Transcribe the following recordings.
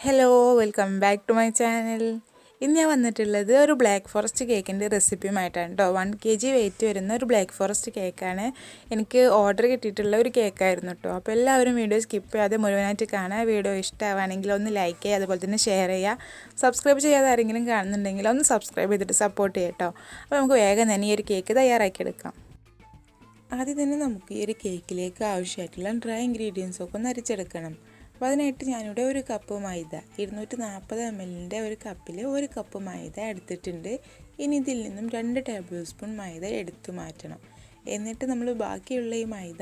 Hello welcome back to my channel. ഇന്ന് ഞാൻ വന്നിട്ടുള്ളത് ഒരു ബ്ലാക്ക് ഫോറസ്റ്റ് കേക്കിൻ്റെ റെസിപ്പിയുമായിട്ടാണ് കേട്ടോ. 1 kg വെയിറ്റ് വരുന്ന ഒരു ബ്ലാക്ക് ഫോറസ്റ്റ് കേക്കാണ്. എനിക്ക് ഓർഡർ കിട്ടിയിട്ടുള്ള ഒരു കേക്കായിരുന്നു കേട്ടോ. അപ്പോൾ എല്ലാവരും വീഡിയോ സ്കിപ്പ് ചെയ്യാതെ മുഴുവനായിട്ട് കാണുക. വീഡിയോ ഇഷ്ടമാണെങ്കിൽ ഒന്ന് ലൈക്ക് ചെയ്യുക, അതുപോലെ തന്നെ ഷെയർ ചെയ്യുക. സബ്സ്ക്രൈബ് ചെയ്യാതെ ആരെങ്കിലും കാണുന്നുണ്ടെങ്കിൽ ഒന്ന് സബ്സ്ക്രൈബ് ചെയ്തിട്ട് സപ്പോർട്ട് ചെയ്യാം കേട്ടോ. അപ്പോൾ നമുക്ക് വേഗം തന്നെ ഈ ഒരു കേക്ക് തയ്യാറാക്കിയെടുക്കാം. ആദ്യം തന്നെ നമുക്ക് ഈ ഒരു കേക്കിലേക്ക് ആവശ്യമായിട്ടുള്ള ഡ്രൈ ഇൻഗ്രീഡിയൻസ് ഒക്കെ ഒന്ന് അരിച്ചെടുക്കണം. അപ്പോൾ അതിനായിട്ട് ഞാനിവിടെ ഒരു കപ്പ് മൈദ 240 ml ഒരു കപ്പിൽ ഒരു കപ്പ് മൈദ എടുത്തിട്ടുണ്ട്. ഇനി ഇതിൽ നിന്നും 2 ടേബിൾ സ്പൂൺ മൈദ എടുത്തു മാറ്റണം. എന്നിട്ട് നമ്മൾ ബാക്കിയുള്ള ഈ മൈദ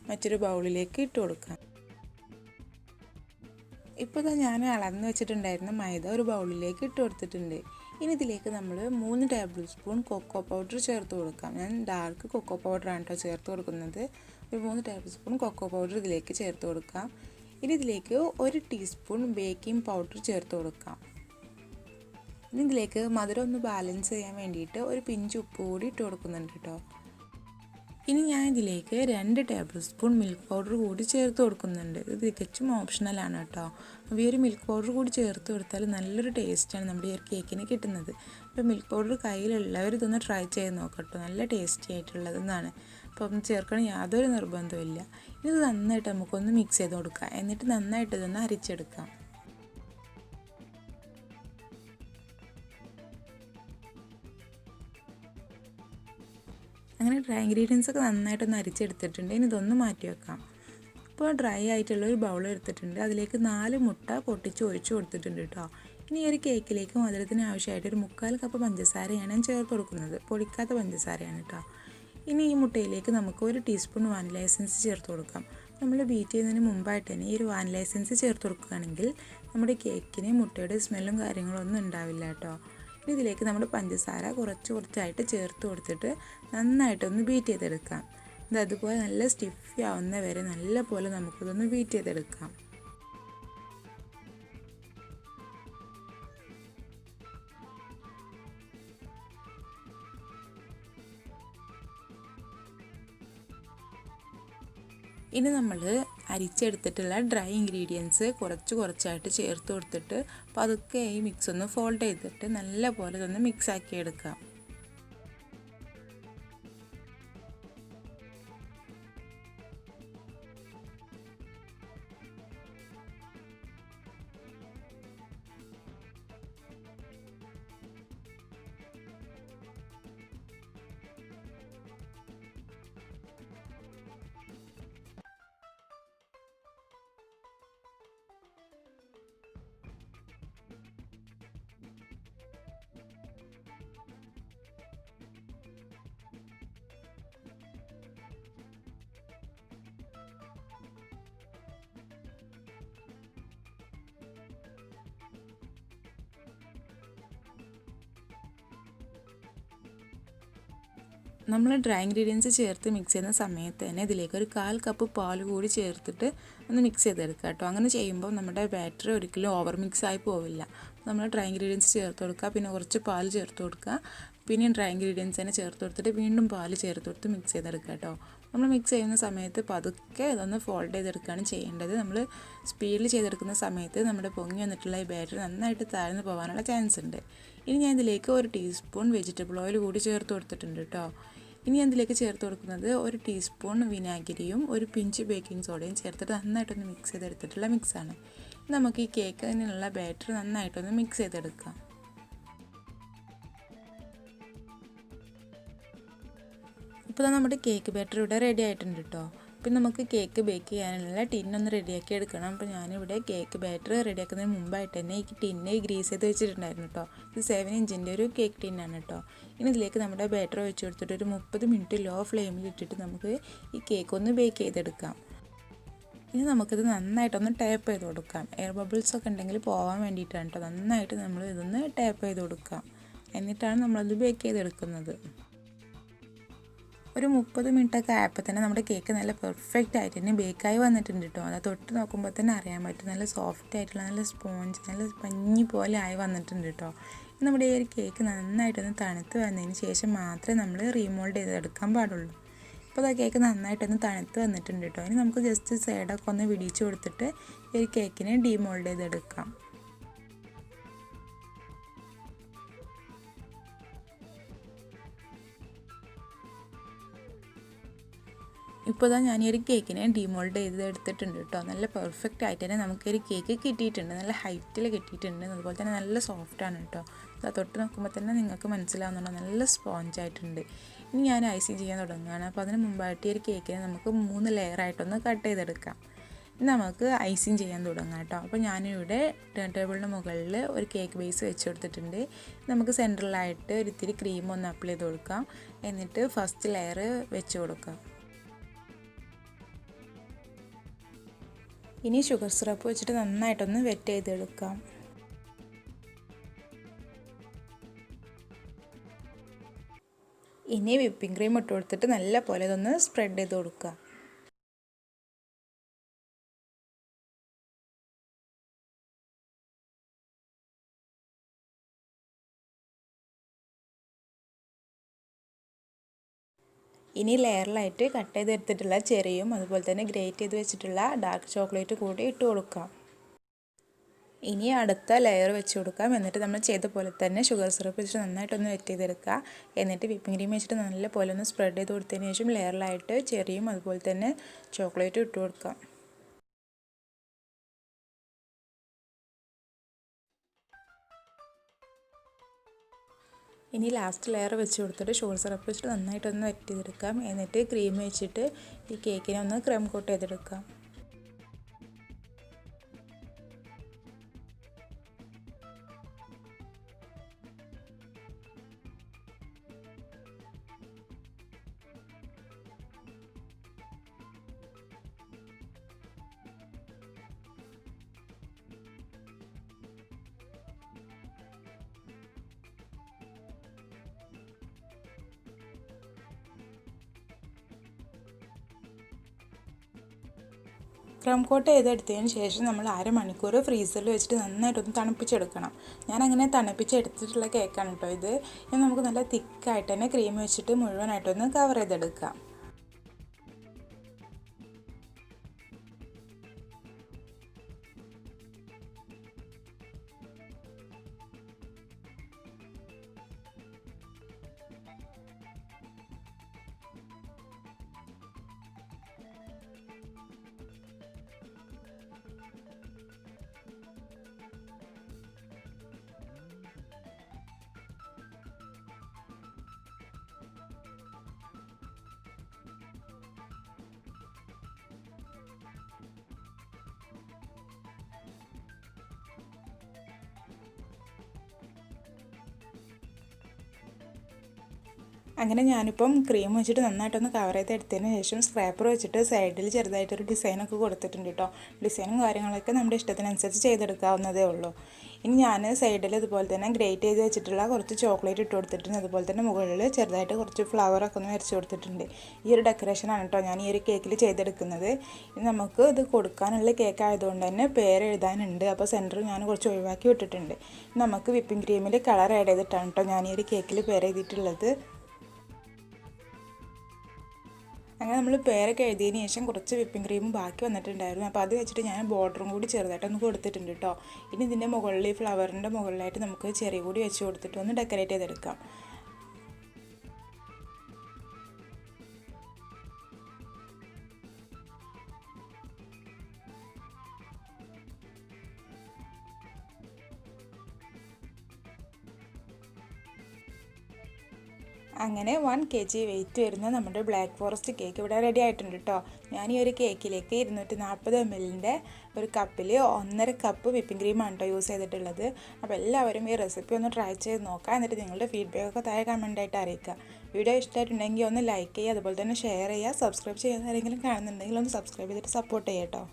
മറ്റൊരു ബൗളിലേക്ക് ഇട്ട് കൊടുക്കാം. ഇപ്പോൾ ഞാൻ അളന്ന് വെച്ചിട്ടുണ്ടായിരുന്ന മൈദ ഒരു ബൗളിലേക്ക് ഇട്ട് കൊടുത്തിട്ടുണ്ട്. ഇനി ഇതിലേക്ക് നമ്മൾ 3 ടേബിൾ സ്പൂൺ കൊക്കോ പൗഡർ ചേർത്ത് കൊടുക്കാം. ഞാൻ ഡാർക്ക് കൊക്കോ പൗഡറാണ് കേട്ടോ ചേർത്ത് കൊടുക്കുന്നത്. ഒരു 3 ടേബിൾ സ്പൂൺ കൊക്കോ പൗഡർ ഇതിലേക്ക് ചേർത്ത് കൊടുക്കാം. ഇനി ഇതിലേക്ക് 1 ടീസ്പൂൺ ബേക്കിംഗ് പൗഡർ ചേർത്ത് കൊടുക്കാം. ഇനി ഇതിലേക്ക് മധുരം ഒന്ന് ബാലൻസ് ചെയ്യാൻ വേണ്ടിയിട്ട് ഒരു പിഞ്ച് ഉപ്പ് കൂടി ഇട്ട് കൊടുക്കുന്നുണ്ട് കേട്ടോ. ഇനി ഞാൻ ഇതിലേക്ക് 2 ടേബിൾ സ്പൂൺ മിൽക്ക് പൗഡർ കൂടി ചേർത്ത് കൊടുക്കുന്നുണ്ട്. ഇത് തികച്ചും ഓപ്ഷണലാണ് കേട്ടോ. അപ്പോൾ ഈ ഒരു മിൽക്ക് പൗഡർ കൂടി ചേർത്ത് കൊടുത്താൽ നല്ലൊരു ടേസ്റ്റാണ് നമ്മുടെ ഈ ഒരു കേക്കിന് കിട്ടുന്നത്. അപ്പോൾ മിൽക്ക് പൗഡർ കയ്യിലുള്ളവർ ഇതൊന്ന് ട്രൈ ചെയ്ത് നോക്കട്ടോ. നല്ല ടേസ്റ്റി ആയിട്ടുള്ളതെന്നാണ്. അപ്പം ചേർക്കണം യാതൊരു നിർബന്ധമില്ല. ഇത് നന്നായിട്ട് നമുക്കൊന്ന് മിക്സ് ചെയ്ത് കൊടുക്കാം. എന്നിട്ട് നന്നായിട്ട് ഇതൊന്ന് അരിച്ചെടുക്കാം. അങ്ങനെ ഡ്രൈ ഇൻഗ്രീഡിയൻസ് ഒക്കെ നന്നായിട്ടൊന്ന് അരിച്ചെടുത്തിട്ടുണ്ട്. ഇനി ഇതൊന്ന് മാറ്റി വെക്കാം. ഇപ്പോൾ ഡ്രൈ ആയിട്ടുള്ള ഒരു ബൗൾ എടുത്തിട്ടുണ്ട്. അതിലേക്ക് 4 മുട്ട പൊട്ടിച്ച് ഒഴിച്ച് കൊടുത്തിട്ടുണ്ട് കേട്ടോ. ഇനി ഒരു കേക്കിലേക്ക് മധുരത്തിന് ആവശ്യമായിട്ട് ഒരു 3/4 കപ്പ് പഞ്ചസാരയാണ് ഞാൻ ചേർത്ത് കൊടുക്കുന്നത്. പൊടിക്കാത്ത പഞ്ചസാരയാണ് കേട്ടോ. ഇനി ഈ മുട്ടയിലേക്ക് നമുക്ക് 1 ടീസ്പൂൺ വാനില എസൻസ് ചേർത്ത് കൊടുക്കാം. നമ്മൾ ബീറ്റ് ചെയ്യുന്നതിന് മുമ്പായിട്ട് തന്നെ ഈ ഒരു വാനില എസൻസ് ചേർത്ത് കൊടുക്കുകയാണെങ്കിൽ നമ്മുടെ കേക്കിന് മുട്ടയുടെ സ്മെല്ലും കാര്യങ്ങളും ഒന്നും ഉണ്ടാവില്ല കേട്ടോ. ഇനി ഇതിലേക്ക് നമ്മുടെ പഞ്ചസാര കുറച്ചായിട്ട് ചേർത്ത് കൊടുത്തിട്ട് നന്നായിട്ടൊന്ന് ബീറ്റ് ചെയ്തെടുക്കാം. ഇത് അതുപോലെ നല്ല സ്റ്റിഫി ആവുന്ന വരെ നല്ല പോലെ നമുക്കിതൊന്ന് ബീറ്റ് ചെയ്തെടുക്കാം. ഇനി നമ്മൾ അരിച്ചെടുത്തിട്ടുള്ള ഡ്രൈ ഇൻഗ്രീഡിയൻസ് കുറച്ചായിട്ട് ചേർത്ത് കൊടുത്തിട്ട് പതുക്കെ ഈ മിക്സ് ഒന്ന് ഫോൾഡ് ചെയ്തിട്ട് നല്ല പോലെ ഇതൊന്ന് മിക്സ് ആക്കി എടുക്കാം. നമ്മൾ ഡ്രൈ ഇൻഗ്രീഡിയൻസ് ചേർത്ത് മിക്സ് ചെയ്യുന്ന സമയത്ത് തന്നെ ഇതിലേക്ക് ഒരു 1/4 കപ്പ് പാൽ കൂടി ചേർത്തിട്ട് ഒന്ന് മിക്സ് ചെയ്തെടുക്കുക കേട്ടോ. അങ്ങനെ ചെയ്യുമ്പോൾ നമ്മുടെ ബാറ്റർ ഒരിക്കലും ഓവർ മിക്സ് ആയി പോവില്ല. നമ്മൾ ഡ്രൈ ഇൻഗ്രീഡിയൻസ് ചേർത്ത് കൊടുക്കുക, പിന്നെ കുറച്ച് പാൽ ചേർത്ത് കൊടുക്കുക, പിന്നെ ഡ്രൈ ഇൻഗ്രീഡിയൻസ് തന്നെ ചേർത്ത് കൊടുത്തിട്ട് വീണ്ടും പാൽ ചേർത്ത് കൊടുത്ത് മിക്സ് ചെയ്തെടുക്കുക കേട്ടോ. നമ്മൾ മിക്സ് ചെയ്യുന്ന സമയത്ത് പതുക്കെ ഇതൊന്ന് ഫോൾഡ് ചെയ്തെടുക്കുകയാണ് ചെയ്യേണ്ടത്. നമ്മൾ സ്പീഡിൽ ചെയ്തെടുക്കുന്ന സമയത്ത് നമ്മുടെ പൊങ്ങി വന്നിട്ടുള്ള ഈ ബാറ്റർ നന്നായിട്ട് താഴ്ന്നു പോകാനുള്ള ചാൻസ് ഉണ്ട്. ഇനി ഞാൻ ഇതിലേക്ക് 1 ടീസ്പൂൺ വെജിറ്റബിൾ ഓയിൽ കൂടി ചേർത്ത് കൊടുത്തിട്ടുണ്ട് കേട്ടോ. ഇനി ഞാൻ ഇതിലേക്ക് ചേർത്ത് കൊടുക്കുന്നത് 1 ടീസ്പൂൺ വിനാഗിരിയും ഒരു പിഞ്ച് ബേക്കിംഗ് സോഡയും ചേർത്തിട്ട് നന്നായിട്ടൊന്ന് മിക്സ് ചെയ്തെടുത്തിട്ടുള്ള മിക്സാണ്. നമുക്ക് ഈ കേക്കിനുള്ള ബാറ്റർ നന്നായിട്ടൊന്ന് മിക്സ് ചെയ്തെടുക്കാം. ഇപ്പോൾ നമ്മുടെ കേക്ക് ബാറ്റർ ഇവിടെ റെഡി ആയിട്ടുണ്ട് കേട്ടോ. പിന്നെ നമുക്ക് കേക്ക് ബേക്ക് ചെയ്യാനുള്ള ടിന്നൊന്ന് റെഡിയാക്കി എടുക്കണം. അപ്പോൾ ഞാനിവിടെ കേക്ക് ബാറ്റർ റെഡിയാക്കുന്നതിന് മുമ്പായിട്ട് തന്നെ ഈ ടിന്ന് ഗ്രീസ് ചെയ്ത് വെച്ചിട്ടുണ്ടായിരുന്നു കേട്ടോ. ഇത് 7 ഇഞ്ചിൻ്റെ ഒരു കേക്ക് ടിന്നാണ് കേട്ടോ. ഇനി ഇതിലേക്ക് നമ്മുടെ ബാറ്റർ ഒഴിച്ച് കൊടുത്തിട്ട് ഒരു 30 മിനിറ്റ് ലോ ഫ്ലെയിമിൽ ഇട്ടിട്ട് നമുക്ക് ഈ കേക്ക് ഒന്ന് ബേക്ക് ചെയ്തെടുക്കാം. ഇനി നമുക്കിത് നന്നായിട്ടൊന്ന് ടാപ്പ് ചെയ്ത് കൊടുക്കാം. എയർ ബബിൾസ് ഒക്കെ ഉണ്ടെങ്കിൽ പോകാൻ വേണ്ടിയിട്ടാണ് കേട്ടോ. നന്നായിട്ട് നമ്മൾ ഇതൊന്ന് ടാപ്പ് ചെയ്ത് കൊടുക്കാം. എന്നിട്ടാണ് നമ്മളത് ബേക്ക് ചെയ്തെടുക്കുന്നത്. ഒരു 30 മിനിറ്റൊക്കെ ആയപ്പോൾ തന്നെ നമ്മുടെ കേക്ക് നല്ല പെർഫെക്റ്റ് ആയിട്ട് തന്നെ ബേക്കായി വന്നിട്ടുണ്ട് കേട്ടോ. അത് തൊട്ട് നോക്കുമ്പോൾ തന്നെ അറിയാൻ പറ്റും. നല്ല സോഫ്റ്റ് ആയിട്ടുള്ള നല്ല സ്പോഞ്ച് നല്ല പഞ്ഞി പോലെ ആയി വന്നിട്ടുണ്ട് കേട്ടോ. നമ്മുടെ ഈ ഒരു കേക്ക് നന്നായിട്ടൊന്ന് തണുത്ത് വന്നതിന് ശേഷം മാത്രമേ നമ്മൾ റീമോൾഡ് ചെയ്തെടുക്കാൻ പാടുള്ളൂ. അപ്പോൾ ആ കേക്ക് നന്നായിട്ടൊന്ന് തണുത്ത് വന്നിട്ടുണ്ട് കേട്ടോ. ഇനി നമുക്ക് ജസ്റ്റ് സൈഡൊക്കെ ഒന്ന് വിടിച്ച് കൊടുത്തിട്ട് ഈ ഒരു കേക്കിനെ ഡീമോൾഡ് ചെയ്തെടുക്കാം. ഇപ്പോൾ ഞാൻ ഈ ഒരു കേക്കിനെ ഡിമോൾഡ് ചെയ്ത് എടുത്തിട്ടുണ്ട് കേട്ടോ. നല്ല പെർഫെക്റ്റ് ആയിട്ട് തന്നെ നമുക്കൊരു കേക്ക് കിട്ടിയിട്ടുണ്ട്. നല്ല ഹൈറ്റിൽ കിട്ടിയിട്ടുണ്ട്. അതുപോലെ തന്നെ നല്ല സോഫ്റ്റാണ് കേട്ടോ. അത് തൊട്ട് നോക്കുമ്പോൾ തന്നെ നിങ്ങൾക്ക് മനസ്സിലാവുന്നുണ്ടോ, നല്ല സ്പോഞ്ചായിട്ടുണ്ട്. ഇനി ഞാൻ ഐസിങ് ചെയ്യാൻ തുടങ്ങുകയാണ്. അപ്പോൾ അതിന് മുമ്പായിട്ട് ഈ ഒരു കേക്കിനെ നമുക്ക് 3 ലെയറായിട്ടൊന്ന് കട്ട് ചെയ്തെടുക്കാം. ഇനി നമുക്ക് ഐസിങ് ചെയ്യാൻ തുടങ്ങാം കേട്ടോ. അപ്പോൾ ഞാനിവിടെ ടേൺ ടേബിളിന് മുകളിൽ ഒരു കേക്ക് ബേസ് വെച്ച് കൊടുത്തിട്ടുണ്ട്. നമുക്ക് സെൻട്രലായിട്ട് ഒരിത്തിരി ക്രീം ഒന്ന് അപ്ലൈ ചെയ്ത് കൊടുക്കാം. എന്നിട്ട് ഫസ്റ്റ് ലെയർ വെച്ച് കൊടുക്കാം. ഇനി ഷുഗർ സിറപ്പ് വെച്ചിട്ട് നന്നായിട്ടൊന്ന് വെറ്റ് ചെയ്തെടുക്കാം. ഇനി വിപ്പിംഗ് ക്രീം ഇട്ട് കൊടുത്തിട്ട് നല്ല പോലെ ഇതൊന്ന് സ്പ്രെഡ് ചെയ്ത് കൊടുക്കുക. ഇനി ലെയറിലായിട്ട് കട്ട് ചെയ്തെടുത്തിട്ടുള്ള ചെറിയും അതുപോലെ തന്നെ ഗ്രേറ്റ് ചെയ്ത് വെച്ചിട്ടുള്ള ഡാർക്ക് ചോക്ലേറ്റ് കൂടി ഇട്ട് കൊടുക്കാം. ഇനി അടുത്ത ലെയർ വെച്ച് കൊടുക്കാം. എന്നിട്ട് നമ്മൾ ചെയ്ത പോലെ തന്നെ ഷുഗർ സിറപ്പ് വെച്ചിട്ട് നന്നായിട്ടൊന്ന് വെറ്റ് ചെയ്തെടുക്കുക. എന്നിട്ട് വിപ്പിംഗ് ക്രീം വെച്ചിട്ട് നല്ല പോലെ ഒന്ന് സ്പ്രെഡ് ചെയ്ത് കൊടുത്തതിന് ശേഷം ലെയറിലായിട്ട് ചെറിയും അതുപോലെ തന്നെ ചോക്ലേറ്റും ഇട്ട് കൊടുക്കാം. ഇനി ലാസ്റ്റ് ലെയർ വെച്ച് കൊടുത്തിട്ട് ഷുഗർ സിറപ്പ് വെച്ചിട്ട് നന്നായിട്ടൊന്ന് വെറ്റ് ചെയ്തെടുക്കാം. എന്നിട്ട് ക്രീം വെച്ചിട്ട് ഈ കേക്കിനെ ഒന്ന് ക്രീം കോട്ട് ചെയ്തെടുക്കാം. ക്രം കോട്ട് ചെയ്തെടുത്തതിന് ശേഷം നമ്മൾ അരമണിക്കൂർ ഫ്രീസറിൽ വെച്ചിട്ട് നന്നായിട്ടൊന്ന് തണുപ്പിച്ചെടുക്കണം. ഞാനങ്ങനെ തണുപ്പിച്ചെടുത്തിട്ടുള്ള കേക്കാണ് കേട്ടോ ഇത്. ഇനി നമുക്ക് നല്ല തിക്കായിട്ട് തന്നെ ക്രീം വെച്ചിട്ട് മുഴുവനായിട്ടൊന്ന് കവർ ചെയ്തെടുക്കാം. അങ്ങനെ ഞാനിപ്പം ക്രീം വെച്ചിട്ട് നന്നായിട്ടൊന്ന് കവർ ചെയ്തെടുത്തതിന് ശേഷം സ്ക്രാപ്പർ വെച്ചിട്ട് സൈഡിൽ ചെറുതായിട്ടൊരു ഡിസൈനൊക്കെ കൊടുത്തിട്ടുണ്ട് കേട്ടോ. ഡിസൈനും കാര്യങ്ങളൊക്കെ നമ്മുടെ ഇഷ്ടത്തിനനുസരിച്ച് ചെയ്തെടുക്കാവുന്നതേ ഉള്ളൂ. ഇനി ഞാൻ സൈഡിൽ ഇതുപോലെ തന്നെ ഗ്രേറ്റ് ചെയ്ത് വെച്ചിട്ടുള്ള കുറച്ച് ചോക്ലേറ്റ് ഇട്ട് കൊടുത്തിട്ടുണ്ട്. അതുപോലെ തന്നെ മുകളിൽ ചെറുതായിട്ട് കുറച്ച് ഫ്ലവറൊക്കെ ഒന്ന് വരച്ച് കൊടുത്തിട്ടുണ്ട്. ഈ ഒരു ഡെക്കറേഷനാണ് കേട്ടോ ഞാൻ ഈ ഒരു കേക്കിൽ ചെയ്തെടുക്കുന്നത്. ഇനി നമുക്ക് ഇത് കൊടുക്കാനുള്ള കേക്ക് ആയതുകൊണ്ട് തന്നെ പേര് എഴുതാനുണ്ട്. അപ്പോൾ സെൻറ്റർ ഞാൻ കുറച്ച് ഒഴിവാക്കി വിട്ടിട്ടുണ്ട്. നമുക്ക് വിപ്പിംഗ് ക്രീമിൽ കളർ ആഡ് ചെയ്തിട്ടാണ് കേട്ടോ ഞാൻ ഈ ഒരു കേക്കിൽ പേര് എഴുതിയിട്ടുള്ളത്. അങ്ങനെ നമ്മൾ പേരൊക്കെ എഴുതിയതിന് ശേഷം കുറച്ച് വിപ്പിംഗ് ക്രീമും ബാക്കി വന്നിട്ടുണ്ടായിരുന്നു. അപ്പോൾ അത് വെച്ചിട്ട് ഞാൻ ബോർഡറും കൂടി ചെറുതായിട്ടൊന്ന് കൊടുത്തിട്ടുണ്ട് കേട്ടോ. ഇനി ഇതിൻ്റെ മുകളിൽ ഈ ഫ്ലവറിൻ്റെ മുകളിലായിട്ട് നമുക്ക് ചെറിയ കൂടി വെച്ച് കൊടുത്തിട്ട് ഒന്ന് ഡെക്കറേറ്റ് ചെയ്തെടുക്കാം. അങ്ങനെ 1 kg വെയിറ്റ് വരുന്ന നമ്മുടെ ബ്ലാക്ക് ഫോറസ്റ്റ് കേക്ക് ഇവിടെ റെഡി ആയിട്ടുണ്ട് കേട്ടോ. ഞാൻ ഈ ഒരു കേക്കിലേക്ക് 240 ml ഒരു കപ്പിൽ 1.5 കപ്പ് വിപ്പിംഗ് ക്രീമാണ് കേട്ടോ യൂസ് ചെയ്തിട്ടുള്ളത്. അപ്പോൾ എല്ലാവരും ഈ റെസിപ്പി ഒന്ന് ട്രൈ ചെയ്ത് നോക്കുക. എന്നിട്ട് നിങ്ങളുടെ ഫീഡ്ബാക്കൊക്കെ താഴെ കമൻറ്റായിട്ട് അറിയിക്കുക. വീഡിയോ ഇഷ്ടമായിട്ടുണ്ടെങ്കിൽ ഒന്ന് ലൈക്ക് ചെയ്യുക, അതുപോലെ തന്നെ ഷെയർ ചെയ്യുക. സബ്സ്ക്രൈബ് ചെയ്യുന്ന ആരെങ്കിലും കാണുന്നുണ്ടെങ്കിൽ ഒന്ന് സബ്സ്ക്രൈബ് ചെയ്തിട്ട് സപ്പോർട്ട് ചെയ്യാം കേട്ടോ.